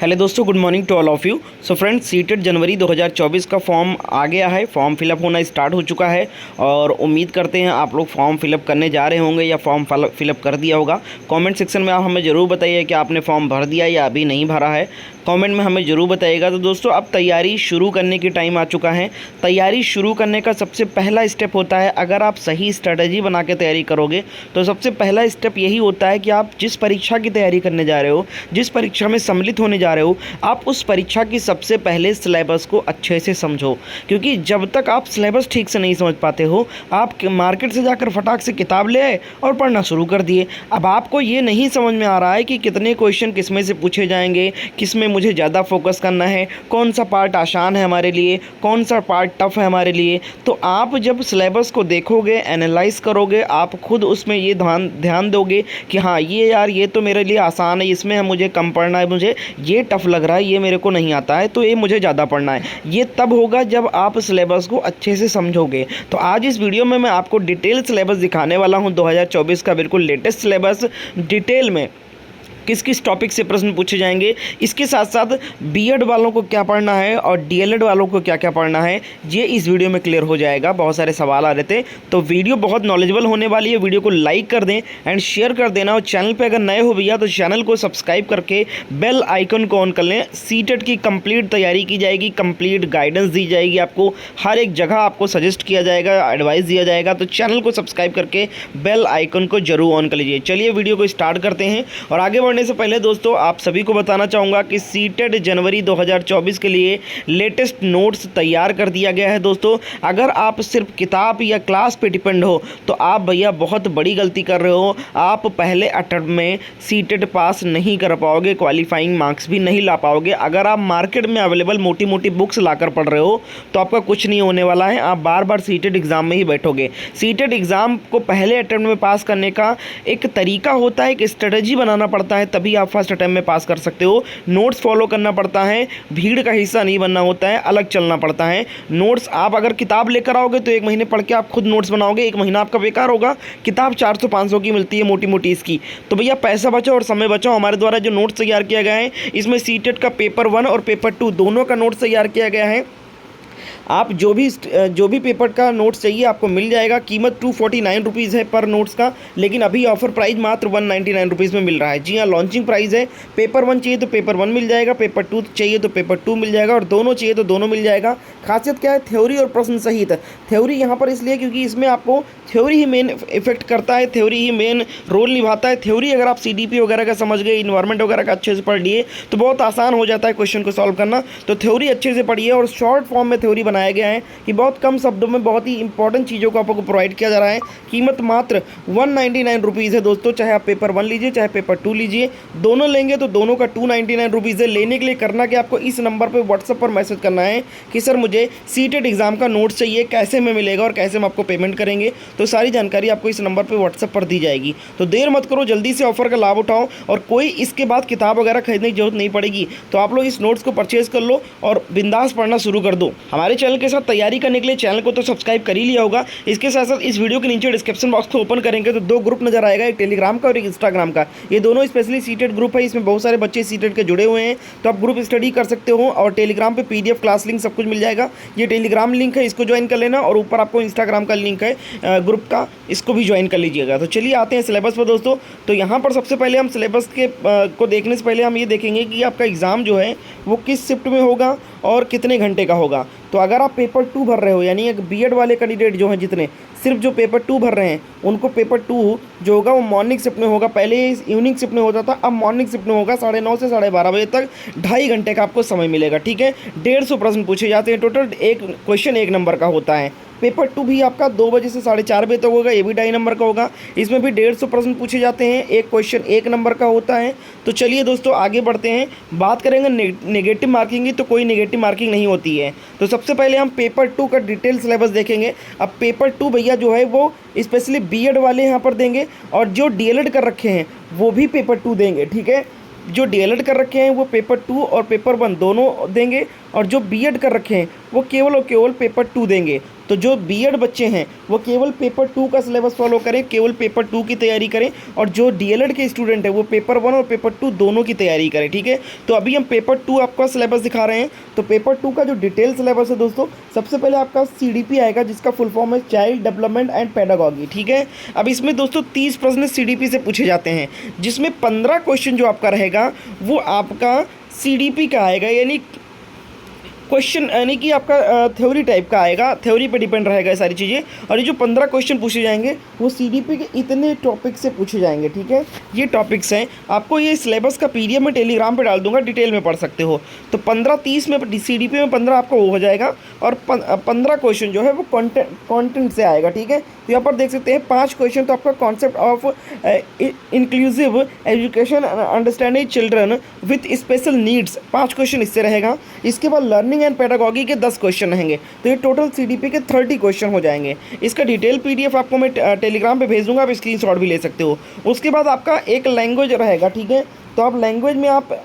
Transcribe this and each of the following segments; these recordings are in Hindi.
हेलो दोस्तों, good morning to all of you. So friends, CTET जनवरी 2024 का फॉर्म आ गया है। फॉर्म फिलअप होना स्टार्ट हो चुका है और उम्मीद करते हैं आप लोग फॉर्म फिलअप करने जा रहे होंगे या फॉर्म फिलअप कर दिया होगा। कमेंट सेक्शन में आप हमें ज़रूर बताइए कि आपने फॉर्म भर दिया या अभी नहीं भरा है। कमेंट में हमें ज़रूर बताइएगा। तो दोस्तों, अब तैयारी शुरू करने की टाइम आ चुका है। तैयारी शुरू करने का सबसे पहला स्टेप होता है, अगर आप सही स्ट्रेटजी बना के तैयारी करोगे तो सबसे पहला स्टेप यही होता है कि आप जिस परीक्षा की तैयारी करने जा रहे हो, जिस परीक्षा में सम्मिलित होने जा रहे हो, आप उस परीक्षा की सबसे पहले सिलेबस को अच्छे से समझो। क्योंकि जब तक आप सिलेबस ठीक से नहीं समझ पाते हो, आप मार्केट से जाकर फटाक से किताब ले आए और पढ़ना शुरू कर दिए। अब आपको ये नहीं समझ में आ रहा है कि कितने क्वेश्चन किस में से पूछे जाएंगे, किस में मुझे ज़्यादा फोकस करना है, कौन सा पार्ट आसान है हमारे लिए, कौन सा पार्ट टफ है हमारे लिए। तो आप जब सिलेबस को देखोगे, एनालाइज करोगे, आप खुद उसमें ये ध्यान दोगे कि हाँ ये यार ये तो मेरे लिए आसान है, इसमें मुझे कम पढ़ना है, मुझे ये टफ लग रहा है, ये मेरे को नहीं आता है, तो ये मुझे ज़्यादा पढ़ना है। ये तब होगा जब आप सिलेबस को अच्छे से समझोगे। तो आज इस वीडियो में मैं आपको डिटेल सिलेबस दिखाने वाला हूँ। 2024 का बिल्कुल लेटेस्ट सिलेबस, डिटेल में किस किस टॉपिक से प्रश्न पूछे जाएंगे, इसके साथ साथ बीएड वालों को क्या पढ़ना है और डीएलएड वालों को क्या क्या पढ़ना है, ये इस वीडियो में क्लियर हो जाएगा। बहुत सारे सवाल आ रहे थे, तो वीडियो बहुत नॉलेजेबल होने वाली है। वीडियो को लाइक कर दें एंड शेयर कर देना, और चैनल पे अगर नए हो भैया तो चैनल को सब्सक्राइब करके बेल आइकन को ऑन कर लें। सीटेट की कंप्लीट तैयारी की जाएगी, कंप्लीट गाइडेंस दी जाएगी, आपको हर एक जगह आपको सजेस्ट किया जाएगा, एडवाइस दिया जाएगा। तो चैनल को सब्सक्राइब करके बेल आइकन को जरूर ऑन कर लीजिए। चलिए वीडियो को स्टार्ट करते हैं। और आगे बढ़ने से पहले दोस्तों, आप सभी को बताना चाहूँगा कि सीटेट जनवरी 2024 के लिए लेटेस्ट नोट्स तैयार कर दिया गया है। दोस्तों, अगर आप सिर्फ किताब या क्लास पे डिपेंड हो तो आप भैया बहुत बड़ी गलती कर रहे हो। आप पहले अटेम्प्ट में सीटेट पास नहीं कर पाओगे, क्वालिफाइंग मार्क्स भी नहीं ला पाओगे। अगर आप मार्केट में अवेलेबल मोटी मोटी बुक्स लाकर पढ़ रहे हो तो आपका कुछ नहीं होने वाला है। आप बार बार सीटेट एग्ज़ाम में ही बैठोगे। सीटेट एग्ज़ाम को पहले अटेम्प्ट में पास करने का एक तरीका होता है, एक स्ट्रेटजी बनाना पड़ता है, तभी आप फर्स्ट अटेम्प्ट में पास कर सकते हो। नोट्स फॉलो करना पड़ता है, भीड़ का हिस्सा नहीं बनना होता है, अलग चलना पड़ता है। नोट्स आप अगर किताब लेकर आओगे तो एक महीने पढ़ के आप खुद नोट्स बनाओगे, एक महीना आपका बेकार होगा। किताब 400-500 की मिलती है मोटी मोटी इसकी। तो भैया पैसा बचाओ और समय बचाओ। हमारे द्वारा जो नोट्स तैयार किया गया है, इसमें सीटेट का पेपर 1 और पेपर 2 दोनों का नोट्स तैयार किया गया है। आप जो भी पेपर का नोट्स चाहिए आपको मिल जाएगा। कीमत 249 रुपीज़ है पर नोट्स का, लेकिन अभी ऑफर प्राइस मात्र 199 रुपीज़ में मिल रहा है। जी हाँ, लॉन्चिंग प्राइस है। पेपर 1 चाहिए तो पेपर 1 मिल जाएगा, पेपर 2 चाहिए तो पेपर 2 मिल जाएगा, और दोनों चाहिए तो दोनों मिल जाएगा। खासियत क्या है? थ्योरी और प्रश्न सहित। थ्योरी यहाँ पर इसलिए क्योंकि इसमें आपको थ्योरी ही मेन इफेक्ट करता है, थ्योरी ही मेन रोल निभाता है। थ्योरी अगर आप सीडीपी वगैरह का समझ गए, इन्वायरमेंट वगैरह का अच्छे से पढ़ लिए तो बहुत आसान हो जाता है क्वेश्चन को सॉल्व करना। तो थ्योरी अच्छे से पढ़िए, और शॉर्ट फॉर्म में थ्योरी बनाया गया है कि बहुत कम शब्दों में बहुत ही इंपॉर्टेंट चीज़ों को आपको प्रोवाइड किया जा रहा है। कीमत मात्र 199 रुपीज़ है दोस्तों। चाहे आप पेपर 1 लीजिए चाहे पेपर 2 लीजिए, दोनों लेंगे तो दोनों का 299 रुपीज़ है। लेने के लिए करना कि आपको इस नंबर पर व्हाट्सएप पर मैसेज करना है कि सर मुझे सीटेट एग्ज़ाम का नोट्स चाहिए, कैसे में मिलेगा और कैसे हम आपको पेमेंट करेंगे। तो सारी जानकारी आपको इस नंबर पर व्हाट्सएप पर दी जाएगी। तो देर मत करो, जल्दी से ऑफर का लाभ उठाओ, और कोई इसके बाद किताब वगैरह खरीदने की जरूरत नहीं पड़ेगी। तो आप लोग इस नोट्स को परचेज कर लो और बिंदास पढ़ना शुरू कर दो। हमारे चैनल के साथ तैयारी करने के लिए चैनल को तो सब्सक्राइब कर ही लिया होगा। इसके साथ साथ इस वीडियो के नीचे डिस्क्रिप्शन बॉक्स को ओपन करेंगे तो 2 ग्रुप नजर आएगा, एक टेलीग्राम का और एक इंस्टाग्राम का। ये दोनों स्पेशली सीटेट ग्रुप है, इसमें बहुत सारे बच्चे सीटेट के जुड़े हुए हैं, तो आप ग्रुप स्टडी कर सकते हो। और टेलीग्राम पे पीडीएफ क्लास लिंक सब कुछ मिल जाएगा। ये टेलीग्राम लिंक है, इसको ज्वाइन कर लेना, और ऊपर आपको इंस्टाग्राम का लिंक है ग्रुप का, इसको भी ज्वाइन कर लीजिएगा। तो चलिए आते हैं सिलेबस पर दोस्तों। तो यहाँ पर सबसे पहले हम सिलेबस के को देखने से पहले हम ये देखेंगे कि आपका एग्ज़ाम जो है वो किस शिफ्ट में होगा और कितने घंटे का होगा। तो अगर आप पेपर 2 भर रहे हो, यानी एक बीएड वाले कैंडिडेट जो हैं जितने सिर्फ जो पेपर 2 भर रहे हैं, उनको पेपर 2 जो होगा वो मॉर्निंग शिफ्ट में होगा। पहले इवनिंग शिफ्ट में होता था, अब मॉर्निंग शिफ्ट में होगा। 9:30 से 12:30 बजे तक 2.5 घंटे का आपको समय मिलेगा। ठीक है, 150 प्रश्न पूछे जाते हैं टोटल। एक क्वेश्चन 1 नंबर का होता है। पेपर 2 भी आपका 2 बजे से 4:30 बजे तक होगा, ये भी 2.5 नंबर का होगा। इसमें भी 150 प्रश्न पूछे जाते हैं, एक क्वेश्चन 1 नंबर का होता है। तो चलिए दोस्तों आगे बढ़ते हैं। बात करेंगे नेगेटिव मार्किंग की, तो कोई नेगेटिव मार्किंग नहीं होती है। तो सबसे पहले हम पेपर 2 का डिटेल सिलेबस देखेंगे। अब पेपर 2 भैया जो है वो स्पेशली बीएड वाले यहाँ पर देंगे, और जो डीएलएड कर रखे हैं वो भी पेपर 2 देंगे। ठीक है, जो डीएलएड कर रखे हैं वो पेपर 2 और पेपर 1 दोनों देंगे, और जो बीएड कर रखे हैं वो केवल और केवल पेपर 2 देंगे। तो जो बीएड बच्चे हैं वो केवल पेपर 2 का सिलेबस फॉलो करें, केवल पेपर 2 की तैयारी करें, और जो डीएलएड के स्टूडेंट हैं वो पेपर 1 और पेपर 2 दोनों की तैयारी करें, ठीक है। तो अभी हम पेपर 2 आपका सिलेबस दिखा रहे हैं। तो पेपर 2 का जो डिटेल सिलेबस है दोस्तों, सबसे पहले आपका सीडीपी आएगा जिसका फुल फॉर्म है चाइल्ड डेवलपमेंट एंड पेडागॉगी, ठीक है। अब इसमें दोस्तों 30 प्रश्न सीडीपी से पूछे जाते हैं, जिसमें 15 क्वेश्चन जो आपका रहेगा वो आपका सीडीपी का आएगा, यानी क्वेश्चन यानी कि आपका थ्योरी टाइप का आएगा, थ्योरी पे डिपेंड रहेगा ये सारी चीज़ें। और ये जो 15 क्वेश्चन पूछे जाएंगे वो सीडीपी के इतने टॉपिक से पूछे जाएंगे, ठीक है। ये टॉपिक्स हैं, आपको ये सिलेबस का पीडीएफ में टेलीग्राम पे डाल दूंगा, डिटेल में पढ़ सकते हो। तो 15-30 में सीडीपी में 15 आपका वो हो जाएगा, और 15 क्वेश्चन जो है वो कॉन्टेंट से आएगा, ठीक है। तो यहाँ पर देख सकते हैं 5 क्वेश्चन तो आपका concept of inclusive education understanding children with special needs, 5 question इससे रहेगा। इसके बाद लर्निंग एंड पेडागॉगी के 10 क्वेश्चन रहेंगे, तो ये टोटल सीडीपी के 30 क्वेश्चन हो जाएंगे। इसका डिटेल पीडीएफ आपको मैं टेलीग्राम पे भेज दूंगा, आप स्क्रीनशॉट भी ले सकते हो। उसके बाद आपका एक लैंग्वेज रहेगा, ठीक है। तो आप लैंग्वेज में आप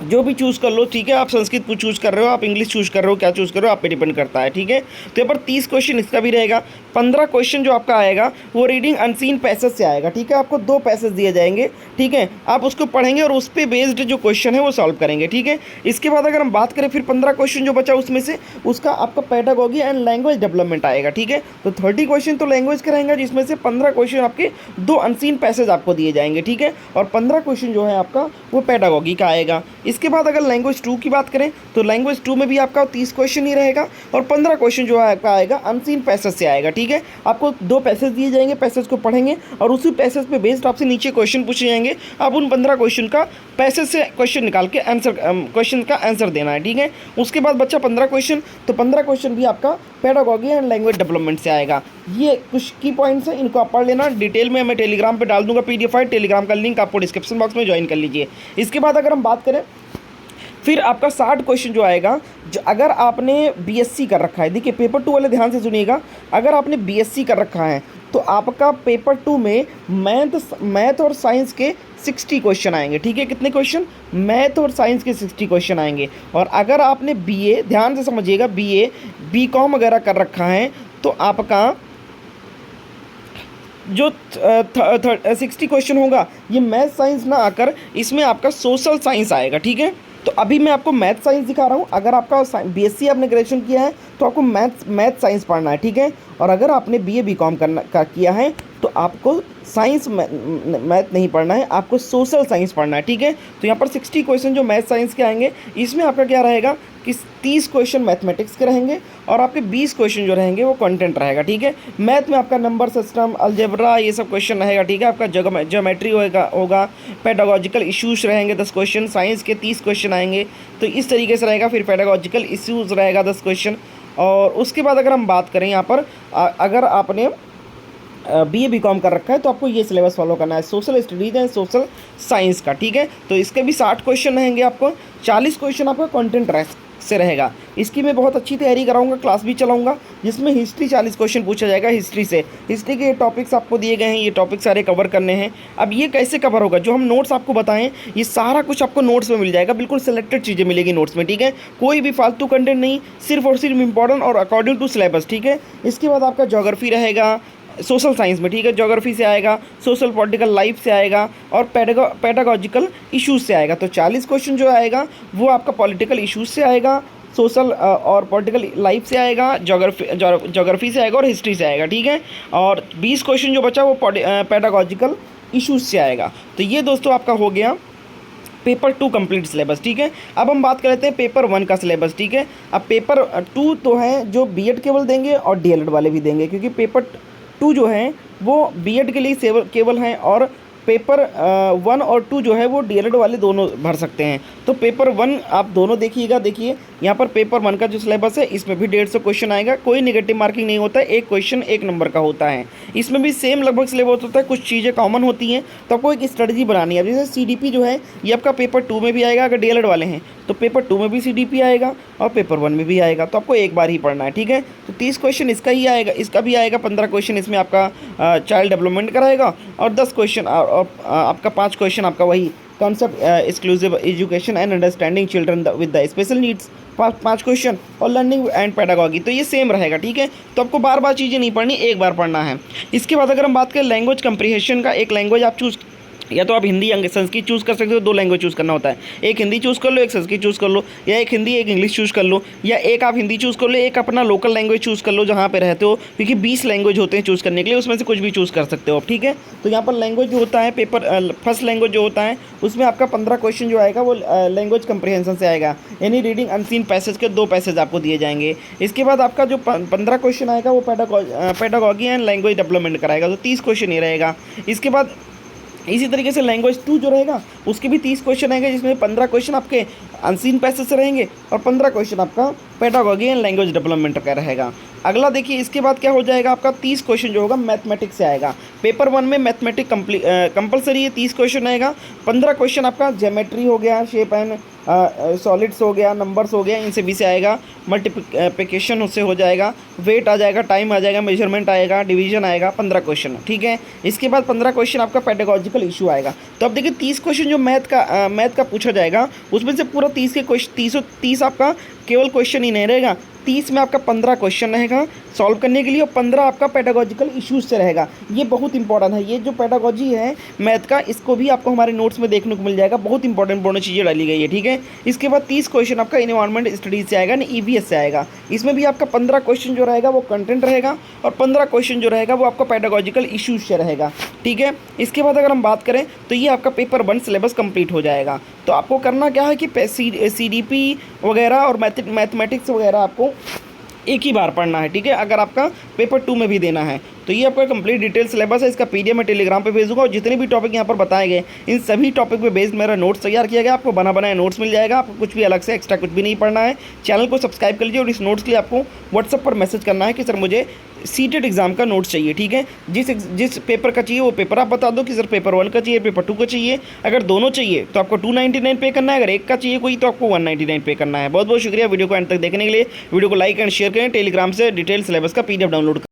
जो भी चूज़ कर लो, ठीक है। आप संस्कृत चूज़ कर रहे हो, आप इंग्लिश चूज़ कर रहे हो, क्या चूज़ कर रहे हो आप पे डिपेंड करता है, ठीक है। तो यहाँ पर 30 क्वेश्चन इसका भी रहेगा। 15 क्वेश्चन जो आपका आएगा वो रीडिंग अनसीन पैसेज से आएगा, ठीक है। आपको 2 पैसेज दिए जाएंगे, ठीक है। आप उसको पढ़ेंगे और उस पर बेस्ड जो क्वेश्चन है वो सॉल्व करेंगे, ठीक है। इसके बाद अगर हम बात करें फिर 15 क्वेश्चन जो बचा उसमें से उसका आपका पेडागॉगी एंड लैंग्वेज डेवलपमेंट आएगा, ठीक है। तो 30 क्वेश्चन तो लैंग्वेज के रहेंगे, जिसमें से 15 क्वेश्चन आपके 2 अनसीन पैसेज आपको दिए जाएंगे, ठीक है। और 15 क्वेश्चन जो है आपका वो पेडागॉगी का आएगा। इसके बाद अगर लैंग्वेज 2 की बात करें तो लैंग्वेज 2 में भी आपका 30 क्वेश्चन ही रहेगा, और 15 क्वेश्चन जो है आपका आएगा अनसीन पैसेज से आएगा, ठीक है। आपको 2 पैसेज दिए जाएंगे, पैसेज को पढ़ेंगे और उसी पैसेज पे बेस्ड आपसे नीचे क्वेश्चन पूछे जाएंगे। आप उन 15 क्वेश्चन का पैसेज से क्वेश्चन निकाल के आंसर क्वेश्चन का आंसर देना है, ठीक है। उसके बाद बच्चा 15 क्वेश्चन, तो 15 क्वेश्चन भी आपका पेडागॉगी एंड लैंग्वेज डेवलपमेंट से आएगा। ये कुछ की पॉइंट्स हैं, इनको आप पढ़ लेना। डिटेल में मैं टेलीग्राम पे डाल दूंगा पीडीएफ फाइल, टेलीग्राम का लिंक आपको डिस्क्रिप्शन बॉक्स में ज्वाइन कर लीजिए। इसके बाद अगर हम बात करें फिर आपका 60 क्वेश्चन जो आएगा, जो अगर आपने बीएससी कर रखा है, देखिए पेपर 2 वाले ध्यान से सुनिएगा, अगर आपने बीएससी कर रखा है तो आपका पेपर 2 में मैथ और साइंस के 60 क्वेश्चन आएंगे, ठीक है। कितने क्वेश्चन? मैथ और साइंस के 60 क्वेश्चन आएंगे। और अगर आपने बीए, ध्यान से समझिएगा, बीए बीकॉम वगैरह कर रखा है तो आपका जो 60 क्वेश्चन होगा ये मैथ साइंस ना आकर इसमें आपका सोशल साइंस आएगा, ठीक है। तो अभी मैं आपको मैथ साइंस दिखा रहा हूँ। अगर आपका बीएससी आपने ग्रेजुएशन किया है तो आपको मैथ साइंस पढ़ना है, ठीक है। और अगर आपने बीए बीकॉम किया है तो आपको साइंस मैथ नहीं पढ़ना है, आपको सोशल साइंस पढ़ना है, ठीक है। तो यहाँ पर 60 क्वेश्चन जो मैथ साइंस के आएंगे, इसमें आपका क्या रहेगा कि 30 क्वेश्चन मैथमेटिक्स के रहेंगे और आपके 20 क्वेश्चन जो रहेंगे वो कंटेंट रहेगा, ठीक है। मैथ में आपका नंबर सिस्टम, अलजेब्रा, ये सब क्वेश्चन रहेगा, ठीक है। आपका ज्योमेट्री होगा, पेडागॉजिकल इश्यूज रहेंगे 10 क्वेश्चन, साइंस के 30 क्वेश्चन आएंगे। तो इस तरीके से रहेगा। फिर पेडागॉजिकल इश्यूज रहेगा 10 क्वेश्चन। और उसके बाद अगर हम बात करें यहाँ पर, अगर आपने बीए बीकॉम कर रखा है तो आपको ये सिलेबस फॉलो करना है, social studies and social science का, ठीक है। तो इसके भी 60 क्वेश्चन रहेंगे आपको। 40 क्वेश्चन आपका कंटेंट से रहेगा। इसकी मैं बहुत अच्छी तैयारी कराऊंगा, क्लास भी चलाऊंगा, जिसमें हिस्ट्री 40 क्वेश्चन पूछा जाएगा हिस्ट्री से। हिस्ट्री के ये टॉपिक्स आपको दिए गए हैं, ये टॉपिक सारे कवर करने हैं। अब ये कैसे कवर होगा, जो हम नोट्स आपको बताएं ये सारा कुछ आपको नोट्स में मिल जाएगा, बिल्कुल सिलेक्टेड चीज़ें मिलेगी नोट्स में, ठीक है। कोई भी फालतू कंटेंट नहीं, सिर्फ और सिर्फ इंपॉर्टेंट और अकॉर्डिंग टू सिलेबस, ठीक है। इसके बाद आपका ज्योग्राफी रहेगा सोशल साइंस में, ठीक है। ज्योग्राफी से आएगा, सोशल पॉलिटिकल लाइफ से आएगा और पेडागॉजिकल इश्यूज से आएगा। तो 40 क्वेश्चन जो आएगा वो आपका पॉलिटिकल इश्यूज से आएगा, सोशल और पॉलिटिकल लाइफ से आएगा, ज्योग्राफी से आएगा और हिस्ट्री से आएगा, ठीक है। और 20 क्वेश्चन जो बचा वो पेडागॉजिकल इश्यूज से आएगा। तो ये दोस्तों आपका हो गया पेपर 2 कंप्लीट सिलेबस, ठीक है। अब हम बात कर लेते हैं पेपर 1 का सिलेबस, ठीक है। अब पेपर 2 तो है जो बीएड केवल देंगे और डीएलएड वाले भी देंगे, क्योंकि पेपर 2 जो है वो बीएड के लिए केवल हैं, और पेपर 1 और 2 जो है वो डीएलएड वाले दोनों भर सकते हैं। तो पेपर 1 आप दोनों देखिएगा। देखिए यहाँ पर पेपर 1 का जो सिलेबस है इसमें भी 150 क्वेश्चन आएगा, कोई नेगेटिव मार्किंग नहीं होता है, एक क्वेश्चन 1 नंबर का होता है। इसमें भी सेम लगभग सिलेबस होता है, कुछ चीज़ें कॉमन होती हैं, तो आपको एक स्ट्रेटजी बनानी है। जैसे सीडीपी जो है ये आपका पेपर 2 में भी आएगा, अगर डीएलएड वाले हैं तो पेपर 2 में भी सीडीपी आएगा और पेपर 1 में भी आएगा, तो आपको एक बार ही पढ़ना है, ठीक है। तो 30 क्वेश्चन इसका ही आएगा, इसका भी आएगा। 15 क्वेश्चन इसमें आपका चाइल्ड डेवलपमेंट का रहेगा और 10 क्वेश्चन आपका 5 क्वेश्चन आपका वही concept exclusive education and understanding children with the special needs, 5 question, और लर्निंग एंड पेडागॉगी। तो ये सेम रहेगा, ठीक है। तो आपको बार बार चीज़ें नहीं पढ़नी, एक बार पढ़ना है। इसके बाद अगर हम बात करें लैंग्वेज कंप्रीहेंशन का, एक लैंग्वेज आप चूज़, या तो आप हिंदी या संस्कृत चूज़ कर सकते हो, 2 लैंग्वेज चूज़ करना होता है। एक हिंदी चूज़ कर लो, एक संस्कृत चूज़ कर लो, या एक हिंदी एक इंग्लिश चूज़ कर लो, या एक आप हिंदी चूज़ कर लो, एक अपना लोकल लैंग्वेज चूज़ कर लो जहाँ पे रहते हो, क्योंकि 20 लैंग्वेज होते हैं चूज़ करने के लिए, उसमें से कुछ भी चूज़ कर सकते हो आप, ठीक है। तो यहाँ पर लैंग्वेज जो होता है, पेपर फर्स्ट लैंग्वेज जो होता है उसमें आपका 15 क्वेश्चन जो आएगा वो लैंग्वेज कंप्रीहेंशन से आएगा, यानी रीडिंग अनसीन पैसेज के 2 पैसेज आपको दिए जाएंगे। इसके बाद आपका जो 15 क्वेश्चन आएगा वो पेडागॉगी एंड लैंग्वेज डेवलपमेंट कराएगा, तो 30 क्वेश्चन ही रहेगा। इसके बाद इसी तरीके से लैंग्वेज 2 जो रहेगा उसके भी 30 क्वेश्चन आएंगे, जिसमें 15 क्वेश्चन आपके अनसीन पैसेज से रहेंगे और 15 क्वेश्चन आपका पेडागॉगी एंड लैंग्वेज डेवलपमेंट का रहेगा। अगला देखिए, इसके बाद क्या हो जाएगा, आपका 30 क्वेश्चन जो होगा मैथमेटिक्स से आएगा। पेपर 1 में मैथमेटिक्स कंपलसरी है, 30 क्वेश्चन आएगा। 15 क्वेश्चन आपका ज्योमेट्री हो गया, शेप एंड सॉलिड्स हो गया, नंबर्स हो गया, इनसे भी से आएगा। मल्टीप्लिकेशन उससे हो जाएगा, वेट आ जाएगा, टाइम आ जाएगा, मेजरमेंट आएगा, डिवीजन आएगा, 15 क्वेश्चन, ठीक है। इसके बाद 15 क्वेश्चन आपका पेडागॉजिकल इशू आएगा। तो अब देखिए 30 क्वेश्चन जो मैथ का पूछा जाएगा उसमें से पूरा 30 के क्वेश्चन 30 आपका केवल क्वेश्चन ही नहीं रहेगा, 30 में आपका 15 क्वेश्चन रहेगा सॉल्व करने के लिए, और 15 आपका पेडागॉजिकल इश्यूज से रहेगा। ये बहुत इंपॉर्टेंट है, ये जो पेडागॉजी है मैथ का, इसको भी आपको हमारे नोट्स में देखने को मिल जाएगा, बहुत इंपॉर्टेंट चीज़ें डाली गई है, ठीक है। इसके बाद 30 क्वेश्चन आपका इन्वायरमेंट स्टडीज से आएगा, EVS से आएगा। इसमें भी आपका 15 क्वेश्चन जो रहेगा वो कंटेंट रहेगा, और 15 क्वेश्चन जो रहेगा वो आपका पेडागॉजिकल इश्यूज से रहेगा, ठीक है। इसके बाद अगर हम बात करें तो ये आपका पेपर 1 सिलेबस कंप्लीट हो जाएगा। तो आपको करना क्या है कि CDP वगैरह और मैथमेटिक्स वगैरह आपको एक ही बार पढ़ना है, ठीक है, अगर आपका पेपर 2 में भी देना है। तो ये आपका कंप्लीट डिटेल सिलेबस है, इसका PDF मैं टेलीग्राम पे भेजूंगा, और जितने भी टॉपिक यहाँ पर बताए गए इन सभी टॉपिक पे बेस्ड मेरा नोट्स तैयार किया गया, आपको बना बनाया नोट्स मिल जाएगा, आपको कुछ भी अलग से एक्स्ट्रा कुछ भी नहीं पढ़ना है। चैनल को सब्सक्राइब कर लीजिए, और इस नोट्स के लिए आपको व्हाट्सअप पर मैसेज करना है कि सर मुझे सीटेट एग्जाम का नोट्स चाहिए, ठीक है। जिस पेपर का चाहिए वो पेपर आप बता दो कि सर पेपर 1 का चाहिए, पेपर 2 का चाहिए। अगर दोनों चाहिए तो आपको 299 पे करना है, अगर एक का चाहिए कोई तो आपको 199 पे करना है। बहुत बहुत शुक्रिया वीडियो को एंड तक देखने के लिए। वीडियो को लाइक एंड शेयर करें, टेलीग्राम से डिटेल सिलेबस का PDF डाउनलोड